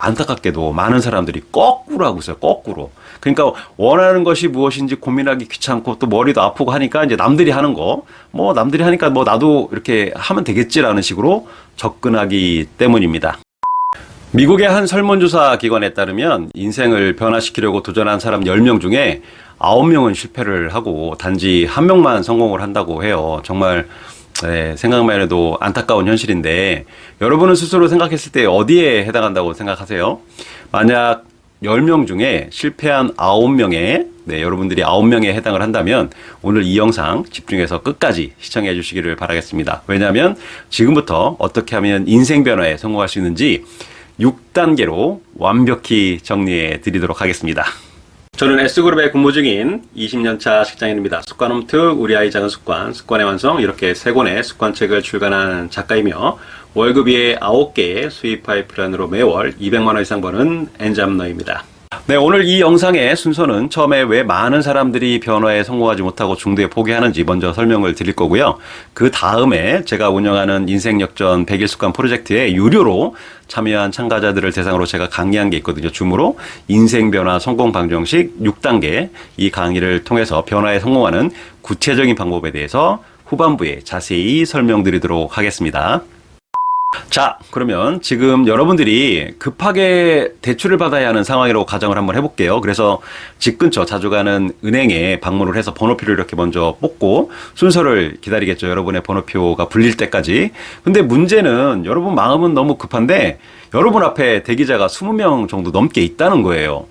안타깝게도 많은 사람들이 거꾸로 하고 있어요. 거꾸로. 그러니까 원하는 것이 무엇인지 고민하기 귀찮고 또 머리도 아프고 하니까 이제 남들이 하는 거, 뭐 남들이 하니까 뭐 나도 이렇게 하면 되겠지라는 식으로 접근하기 때문입니다. 미국의 한 설문조사 기관에 따르면 인생을 변화시키려고 도전한 사람 10명 중에 9명은 실패를 하고 단지 1명만 성공을 한다고 해요. 정말 생각만 해도 안타까운 현실인데 여러분은 스스로 생각했을 때 어디에 해당한다고 생각하세요? 만약 10명 중에 실패한 9명에 여러분들이 9명에 해당을 한다면 오늘 이 영상 집중해서 끝까지 시청해 주시기를 바라겠습니다. 왜냐하면 지금부터 어떻게 하면 인생 변화에 성공할 수 있는지 6단계로 완벽히 정리해 드리도록 하겠습니다. 저는 S그룹에 근무 중인 20년차 직장인입니다. 습관 홈트, 우리 아이 작은 습관, 습관의 완성 이렇게 3권의 습관책을 출간한 작가이며 월급이 9개의 수입 파이프라인으로 매월 200만 원 이상 버는 엔잡너입니다. 네, 오늘 이 영상의 순서는 처음에 왜 많은 사람들이 변화에 성공하지 못하고 중도에 포기하는지 먼저 설명을 드릴 거고요. 그 다음에 제가 운영하는 인생역전 100일 습관 프로젝트에 유료로 참여한 참가자들을 대상으로 제가 강의한 게 있거든요. 줌으로 인생 변화 성공 방정식 6단계 이 강의를 통해서 변화에 성공하는 구체적인 방법에 대해서 후반부에 자세히 설명드리도록 하겠습니다. 자, 그러면 지금 여러분들이 급하게 대출을 받아야 하는 상황이라고 가정을 한번 해볼게요. 그래서 집 근처 자주 가는 은행에 방문을 해서 번호표를 이렇게 먼저 뽑고 순서를 기다리겠죠. 여러분의 번호표가 불릴 때까지. 근데 문제는 여러분 마음은 너무 급한데 여러분 앞에 대기자가 20명 정도 넘게 있다는 거예요.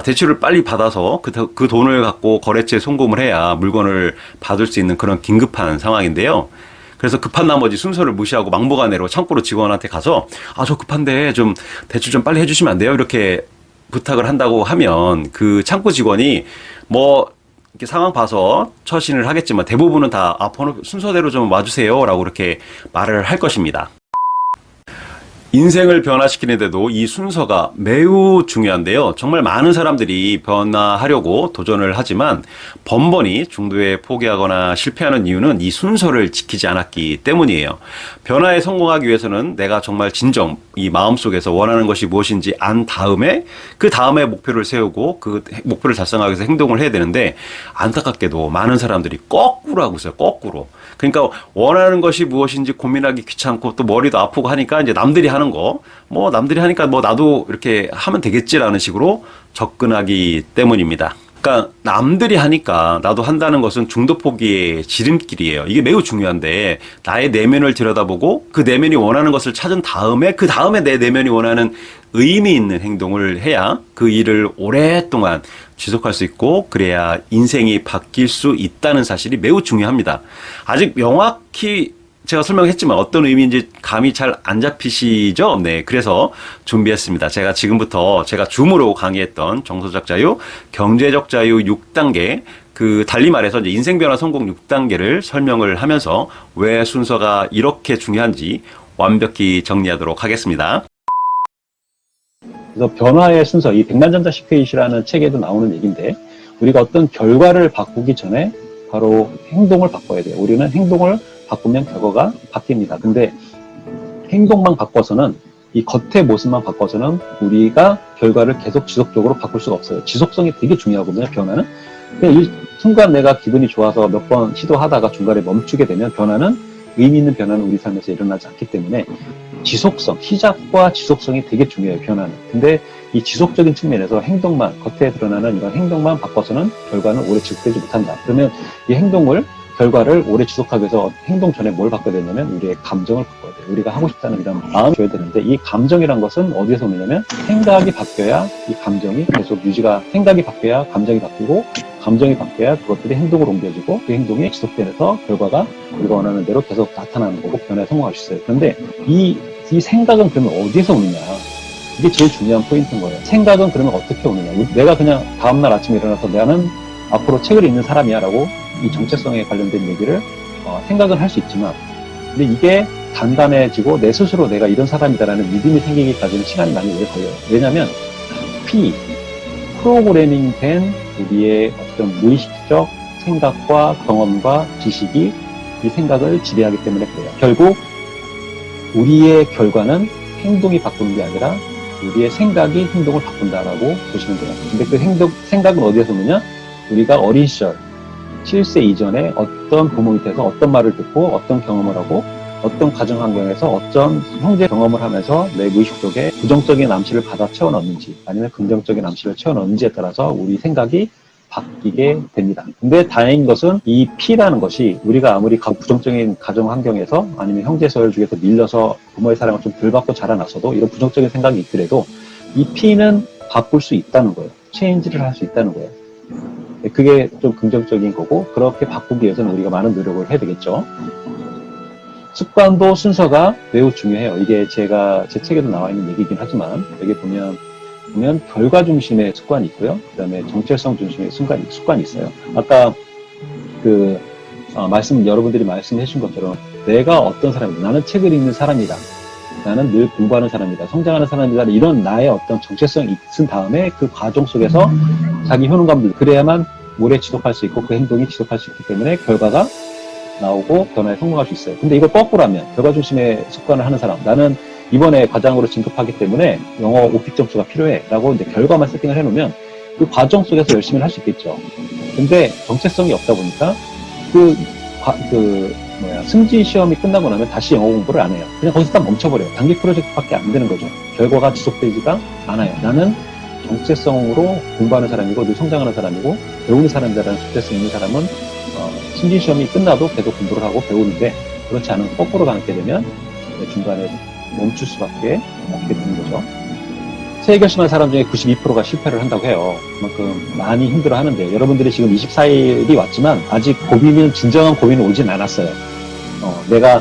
대출을 빨리 받아서 그 돈을 갖고 거래처에 송금을 해야 물건을 받을 수 있는 그런 긴급한 상황인데요. 그래서 급한 나머지 순서를 무시하고 막무가내로 창고로 직원한테 가서 저 급한데 좀 대출 좀 빨리 해주시면 안 돼요? 이렇게 부탁을 한다고 하면 그 창고 직원이 뭐 이렇게 상황 봐서 처신을 하겠지만 대부분은 다 번호 순서대로 좀 와주세요 라고 이렇게 말을 할 것입니다. 인생을 변화시키는데도 이 순서가 매우 중요한데요. 정말 많은 사람들이 변화하려고 도전을 하지만 번번이 중도에 포기하거나 실패하는 이유는 이 순서를 지키지 않았기 때문이에요. 변화에 성공하기 위해서는 내가 정말 진정 이 마음속에서 원하는 것이 무엇인지 안 다음에 그 다음에 목표를 세우고 그 목표를 달성하기 위해서 행동을 해야 되는데 안타깝게도 많은 사람들이 거꾸로 하고 있어요. 거꾸로. 그러니까 원하는 것이 무엇인지 고민하기 귀찮고 또 머리도 아프고 하니까 이제 남들이 하는 거, 뭐 남들이 하니까 뭐 나도 이렇게 하면 되겠지라는 식으로 접근하기 때문입니다. 그러니까 남들이 하니까 나도 한다는 것은 중도 포기의 지름길이에요. 이게 매우 중요한데 나의 내면을 들여다보고 그 내면이 원하는 것을 찾은 다음에 그 다음에 내 내면이 원하는 의미 있는 행동을 해야 그 일을 오랫동안 지속할 수 있고 그래야 인생이 바뀔 수 있다는 사실이 매우 중요합니다. 아직 명확히 제가 설명했지만 어떤 의미인지 감이 잘 안 잡히시죠? 네, 그래서 준비했습니다. 제가 지금부터 제가 줌으로 강의했던 정서적 자유, 경제적 자유 6단계, 달리 말해서 이제 인생 변화 성공 6단계를 설명을 하면서 왜 순서가 이렇게 중요한지 완벽히 정리하도록 하겠습니다. 그래서 변화의 순서, 이 백만장자 시크릿이라는 책에도 나오는 얘기인데 우리가 어떤 결과를 바꾸기 전에 바로 행동을 바꿔야 돼요. 우리는 행동을 바꾸면 결과가 바뀝니다. 근데 행동만 바꿔서는 이 겉의 모습만 바꿔서는 우리가 결과를 계속 지속적으로 바꿀 수가 없어요. 지속성이 되게 중요하거든요. 변화는. 이 순간 내가 기분이 좋아서 몇 번 시도하다가 중간에 멈추게 되면 변화는 의미 있는 변화는 우리 삶에서 일어나지 않기 때문에 지속성, 시작과 지속성이 되게 중요해요. 변화는. 근데 이 지속적인 측면에서 행동만, 겉에 드러나는 이런 행동만 바꿔서는 결과는 오래 지속되지 못한다. 그러면 이 결과를 오래 지속하기 위해서 행동 전에 뭘 바꿔야 되냐면 우리의 감정을 바꿔야 돼요. 우리가 하고 싶다는 이런 마음을 줘야 되는데 이 감정이란 것은 어디에서 오느냐면 생각이 바뀌어야 이 감정이 계속 생각이 바뀌어야 감정이 바뀌고 감정이 바뀌어야 그것들이 행동으로 옮겨지고 그 행동이 지속되면서 결과가 우리가 원하는 대로 계속 나타나는 거고 변화에 성공할 수 있어요. 그런데 이 생각은 그러면 어디에서 오느냐? 이게 제일 중요한 포인트인 거예요. 생각은 그러면 어떻게 오느냐? 내가 그냥 다음날 아침에 일어나서 나는 앞으로 책을 읽는 사람이야 라고 이 정체성에 관련된 얘기를 생각은 할 수 있지만 근데 이게 단단해지고 내 스스로 내가 이런 사람이다라는 믿음이 생기기까지는 시간이 많이 오래 걸려요. 왜냐하면 프로그래밍 된 우리의 어떤 무의식적 생각과 경험과 지식이 이 생각을 지배하기 때문에 그래요. 결국 우리의 결과는 행동이 바꾸는 게 아니라 우리의 생각이 행동을 바꾼다라고 보시면 돼요. 근데 그 생각은 어디에서 오느냐? 우리가 어린 시절, 7세 이전에 어떤 부모 밑에서 어떤 말을 듣고 어떤 경험을 하고 어떤 가정 환경에서 어떤 형제 경험을 하면서 내 무의식 속에 부정적인 암시를 받아 채워 넣는지 아니면 긍정적인 암시를 채워 넣는지에 따라서 우리 생각이 바뀌게 됩니다. 근데 다행인 것은 이 P라는 것이 우리가 아무리 부정적인 가정 환경에서 아니면 형제 서열 중에서 밀려서 부모의 사랑을 좀 덜 받고 자라났어도 이런 부정적인 생각이 있더라도 이 P는 바꿀 수 있다는 거예요. 체인지를 할 수 있다는 거예요. 그게 좀 긍정적인 거고 그렇게 바꾸기 위해서는 우리가 많은 노력을 해야 되겠죠. 습관도 순서가 매우 중요해요. 이게 제 책에도 나와 있는 얘기긴 하지만 여기 보면 결과 중심의 습관이 있고요. 그 다음에 정체성 중심의 습관이 있어요. 아까 여러분들이 말씀해 주신 것처럼 내가 어떤 사람이다. 나는 책을 읽는 사람이다. 나는 늘 공부하는 사람이다. 성장하는 사람이다. 이런 나의 어떤 정체성이 있은 다음에 그 과정 속에서 자기 효능감들, 그래야만 오래 지속할 수 있고 그 행동이 지속할 수 있기 때문에 결과가 나오고 변화에 성공할 수 있어요. 근데 이걸 거꾸로 하면 결과 중심의 습관을 하는 사람, 나는 이번에 과장으로 진급하기 때문에 영어 OPT 점수가 필요해 라고 이제 결과만 세팅을 해놓으면 그 과정 속에서 열심히 할 수 있겠죠. 근데 정체성이 없다 보니까 승지 시험이 끝나고 나면 다시 영어 공부를 안 해요. 그냥 거기서 딱 멈춰버려요. 단기 프로젝트밖에 안 되는 거죠. 결과가 지속되지가 않아요. 나는 정체성으로 공부하는 사람이고 늘 성장하는 사람이고 배우는 사람이라는 정체성 있는 사람은 승지 시험이 끝나도 계속 공부를 하고 배우는데 그렇지 않은 거꾸로 가게 되면 중간에 멈출 수밖에 없게 되는 거죠. 새해 결심한 사람 중에 92%가 실패를 한다고 해요. 그만큼 많이 힘들어 하는데 여러분들이 지금 24일이 왔지만 아직 진정한 고민은 오진 않았어요. 내가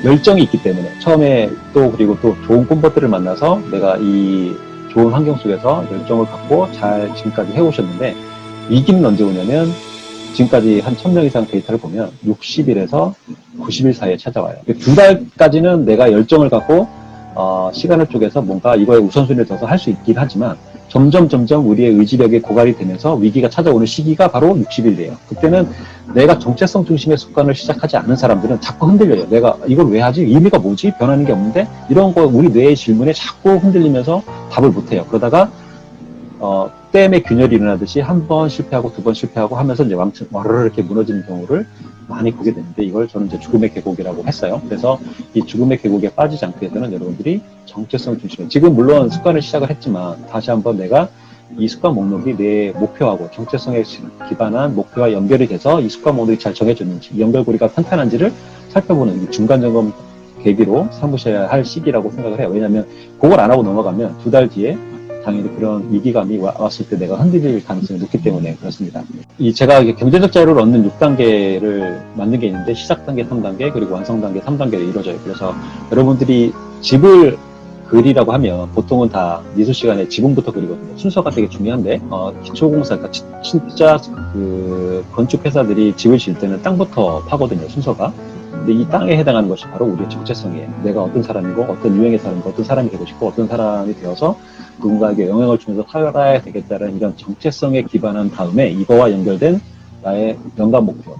열정이 있기 때문에 처음에 그리고 또 좋은 콤버들을 만나서 내가 이 좋은 환경 속에서 열정을 갖고 잘 지금까지 해오셨는데 위기는 언제 오냐면 지금까지 한 1000명 이상 데이터를 보면 60일에서 90일 사이에 찾아와요. 2달까지는 내가 열정을 갖고 시간을 쪼개서 뭔가 이거에 우선순위를 둬서 할 수 있긴 하지만 점점 우리의 의지력이 고갈이 되면서 위기가 찾아오는 시기가 바로 60일이에요. 그때는 내가 정체성 중심의 습관을 시작하지 않은 사람들은 자꾸 흔들려요. 내가 이걸 왜 하지? 의미가 뭐지? 변하는 게 없는데? 이런 거 우리 뇌의 질문에 자꾸 흔들리면서 답을 못해요. 그러다가 댐의 균열이 일어나듯이 한 번 실패하고 두 번 실패하고 하면서 이제 와르르 이렇게 무너지는 경우를 많이 보게 되는데 이걸 저는 이제 죽음의 계곡이라고 했어요. 그래서 이 죽음의 계곡에 빠지지 않기 위해서는 여러분들이 정체성 중심에 지금 물론 습관을 시작을 했지만 다시 한번 내가 이 습관 목록이 내 목표하고 정체성에 기반한 목표와 연결이 돼서 이 습관 목록이 잘 정해졌는지 연결고리가 탄탄한지를 살펴보는 이 중간 점검 계기로 삼으셔야 할 시기라고 생각을 해요. 왜냐하면 그걸 안 하고 넘어가면 2달 뒤에 당연히 그런 위기감이 왔을 때 내가 흔들릴 가능성이 높기 때문에 그렇습니다. 제가 경제적 자유를 얻는 6단계를 만든 게 있는데 시작 단계 3단계 그리고 완성 단계 3단계로 이루어져요. 그래서 여러분들이 집을 그리라고 하면 보통은 다 미술 시간에 지붕부터 그리거든요. 순서가 되게 중요한데 기초공사, 그러니까 진짜 건축 회사들이 집을 지을 때는 땅부터 파거든요. 순서가. 근데 이 땅에 해당하는 것이 바로 우리의 정체성이에요. 내가 어떤 사람이고 어떤 유형의 사람이고 어떤 사람이 되고 싶고 어떤 사람이 되어서 누군가에게 영향을 주면서 살아야 되겠다는 이런 정체성에 기반한 다음에 이거와 연결된 나의 연간 목표,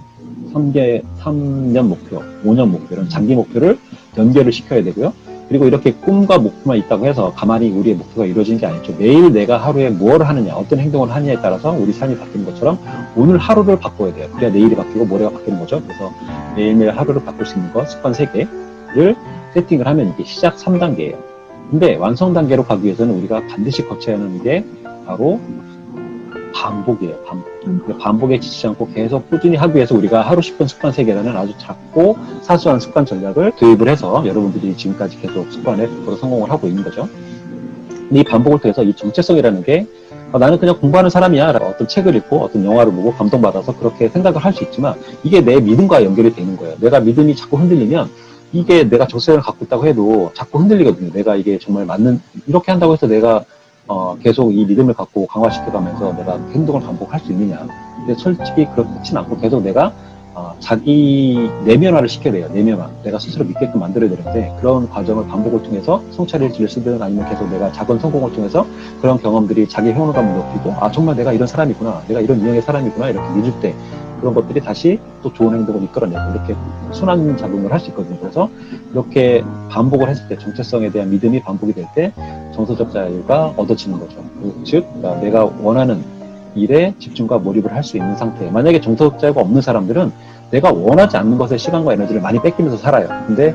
3년 목표, 5년 목표 이런 장기 목표를 연결을 시켜야 되고요. 그리고 이렇게 꿈과 목표만 있다고 해서 가만히 우리의 목표가 이루어지는 게 아니죠. 매일 내가 하루에 무엇을 하느냐, 어떤 행동을 하느냐에 따라서 우리 삶이 바뀌는 것처럼 오늘 하루를 바꿔야 돼요. 그래야 내일이 바뀌고 모레가 바뀌는 거죠. 그래서 매일매일 하루를 바꿀 수 있는 것, 습관 3개를 세팅을 하면 이게 시작 3단계예요. 근데 완성 단계로 가기 위해서는 우리가 반드시 거쳐야 하는 게 바로 반복이에요. 반복에 지치지 않고 계속 꾸준히 하기 위해서 우리가 하루 10분 습관 3개라는 아주 작고 사소한 습관 전략을 도입을 해서 여러분들이 지금까지 계속 습관에 100% 성공을 하고 있는 거죠. 근데 이 반복을 통해서 이 정체성이라는 게 나는 그냥 공부하는 사람이야 라고 어떤 책을 읽고 어떤 영화를 보고 감동받아서 그렇게 생각을 할 수 있지만 이게 내 믿음과 연결이 되는 거예요. 내가 믿음이 자꾸 흔들리면 이게 내가 정체성을 갖고 있다고 해도 자꾸 흔들리거든요. 내가 이게 정말 이렇게 한다고 해서 내가 계속 이 믿음을 갖고 강화시켜가면서 내가 행동을 반복할 수 있느냐. 근데 솔직히 그렇진 않고 계속 내가 자기 내면화를 시켜야 돼요. 내면화. 내가 스스로 믿게끔 만들어야 되는데 그런 과정을 반복을 통해서 성찰일지를 쓰든 아니면 계속 내가 작은 성공을 통해서 그런 경험들이 자기 효능감을 높이고 정말 내가 이런 사람이구나. 내가 이런 유형의 사람이구나. 이렇게 믿을 때 그런 것들이 다시 또 좋은 행동을 이끌어내고 이렇게 순환 작용을 할 수 있거든요. 그래서 이렇게 반복을 했을 때 정체성에 대한 믿음이 반복이 될 때 정서적 자유가 얻어지는 거죠. 즉 그러니까 내가 원하는 일에 집중과 몰입을 할 수 있는 상태. 만약에 정서적 자유가 없는 사람들은 내가 원하지 않는 것에 시간과 에너지를 많이 뺏기면서 살아요. 근데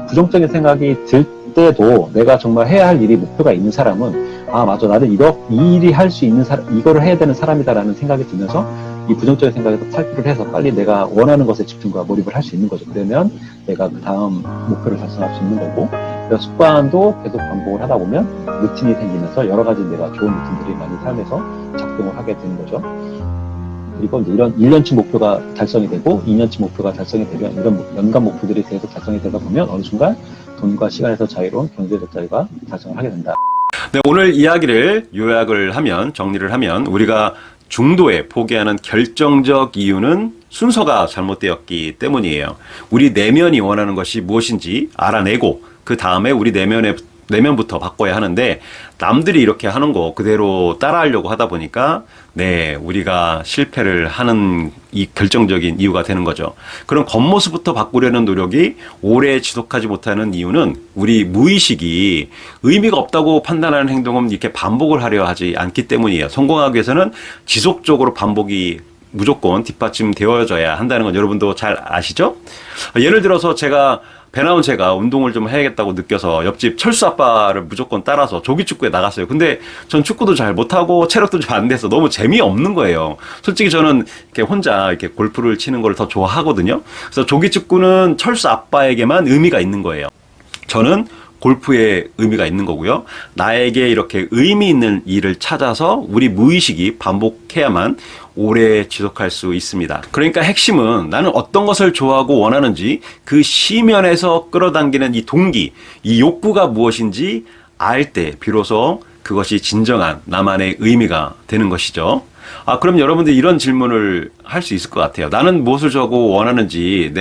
부정적인 생각이 들 때도 내가 정말 해야 할 일이 목표가 있는 사람은 아 맞아 나는 이 일이 할 수 있는 사람 이거를 해야 되는 사람이다라는 생각이 들면서 이 부정적인 생각에서 탈피를 해서 빨리 내가 원하는 것에 집중과 몰입을 할 수 있는 거죠. 그러면 내가 그 다음 목표를 달성할 수 있는 거고 그래서 습관도 계속 반복을 하다 보면 루틴이 생기면서 여러 가지 내가 좋은 루틴들이 많이 삶에서 작동을 하게 되는 거죠. 그리고 이런 1년치 목표가 달성이 되고 2년치 목표가 달성이 되면 이런 연간 목표들이 계속 달성이 되다 보면 어느 순간 돈과 시간에서 자유로운 경제적 자유가 달성을 하게 된다. 네, 오늘 이야기를 요약을 하면, 정리를 하면, 우리가 중도에 포기하는 결정적 이유는 순서가 잘못되었기 때문이에요. 우리 내면이 원하는 것이 무엇인지 알아내고, 그 다음에 우리 내면부터 바꿔야 하는데, 남들이 이렇게 하는 거 그대로 따라하려고 하다 보니까, 네, 우리가 실패를 하는 이 결정적인 이유가 되는 거죠. 그런 겉모습부터 바꾸려는 노력이 오래 지속하지 못하는 이유는 우리 무의식이 의미가 없다고 판단하는 행동은 이렇게 반복을 하려 하지 않기 때문이에요. 성공하기 위해서는 지속적으로 반복이 무조건 뒷받침되어져야 한다는 건 여러분도 잘 아시죠? 예를 들어서 배 나온 제가 운동을 좀 해야겠다고 느껴서 옆집 철수 아빠를 무조건 따라서 조기축구에 나갔어요. 근데 전 축구도 잘 못하고 체력도 좀 안 돼서 너무 재미없는 거예요. 솔직히 저는 이렇게 혼자 이렇게 골프를 치는 걸 더 좋아하거든요. 그래서 조기축구는 철수 아빠에게만 의미가 있는 거예요. 저는 골프에 의미가 있는 거고요. 나에게 이렇게 의미 있는 일을 찾아서 우리 무의식이 반복해야만 오래 지속할 수 있습니다. 그러니까 핵심은 나는 어떤 것을 좋아하고 원하는지 그 시면에서 끌어당기는 이 동기, 이 욕구가 무엇인지 알 때 비로소 그것이 진정한 나만의 의미가 되는 것이죠. 그럼 여러분들 이런 질문을 할 수 있을 것 같아요. 나는 무엇을 좋아하고 원하는지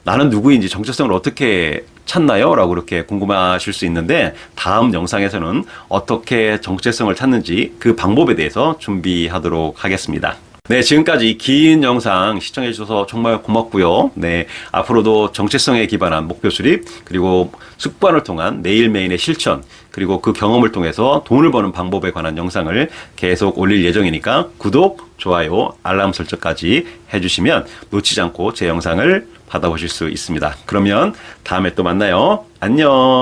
나는 누구인지 정체성을 어떻게 찾나요? 라고 이렇게 궁금하실 수 있는데 다음 영상에서는 어떻게 정체성을 찾는지 그 방법에 대해서 준비하도록 하겠습니다. 네, 지금까지 긴 영상 시청해 주셔서 정말 고맙고요. 네, 앞으로도 정체성에 기반한 목표 수립, 그리고 습관을 통한 매일매일의 실천, 그리고 그 경험을 통해서 돈을 버는 방법에 관한 영상을 계속 올릴 예정이니까 구독, 좋아요, 알람 설정까지 해주시면 놓치지 않고 제 영상을 받아보실 수 있습니다. 그러면 다음에 또 만나요. 안녕.